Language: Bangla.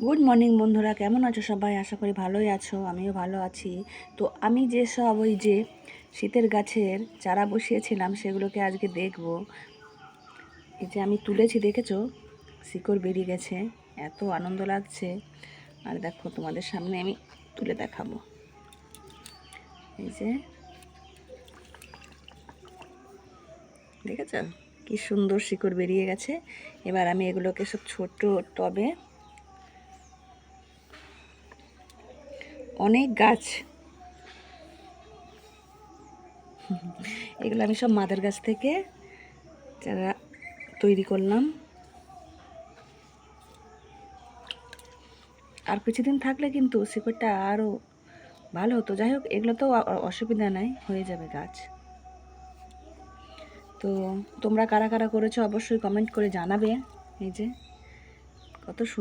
গুড মর্নিং বন্ধুরা, কেমন আছো সবাই? আশা করি ভালোই আছো, আমিও ভালো আছি। তো আমি যেসব ওই যে শীতের গাছের চারা বসিয়েছিলাম সেগুলোকে আজকে দেখব। এই যে আমি তুলেছি, দেখেছো শিকড় বেরিয়ে গেছে, এত আনন্দ লাগছে। আর দেখো তোমাদের সামনে আমি তুলে দেখাবো। এই যে দেখেছো কি সুন্দর শিকড় বেরিয়ে গেছে। এবার আমি এগুলোকে সব ছোট টবে, অনেক গাছ, এগুলো আমি সব মাদার গাছ থেকে চারা তৈরি করলাম। আর কিছুদিন থাকলে কিন্তু শিকড়টা আরও ভালো হতো। যাই হোক, এগুলো তো অসুবিধা নাই, হয়ে যাবে গাছ। তো তোমরা কারা কারা করেছো অবশ্যই কমেন্ট করে জানাবে। এই যে কত সুন্দর।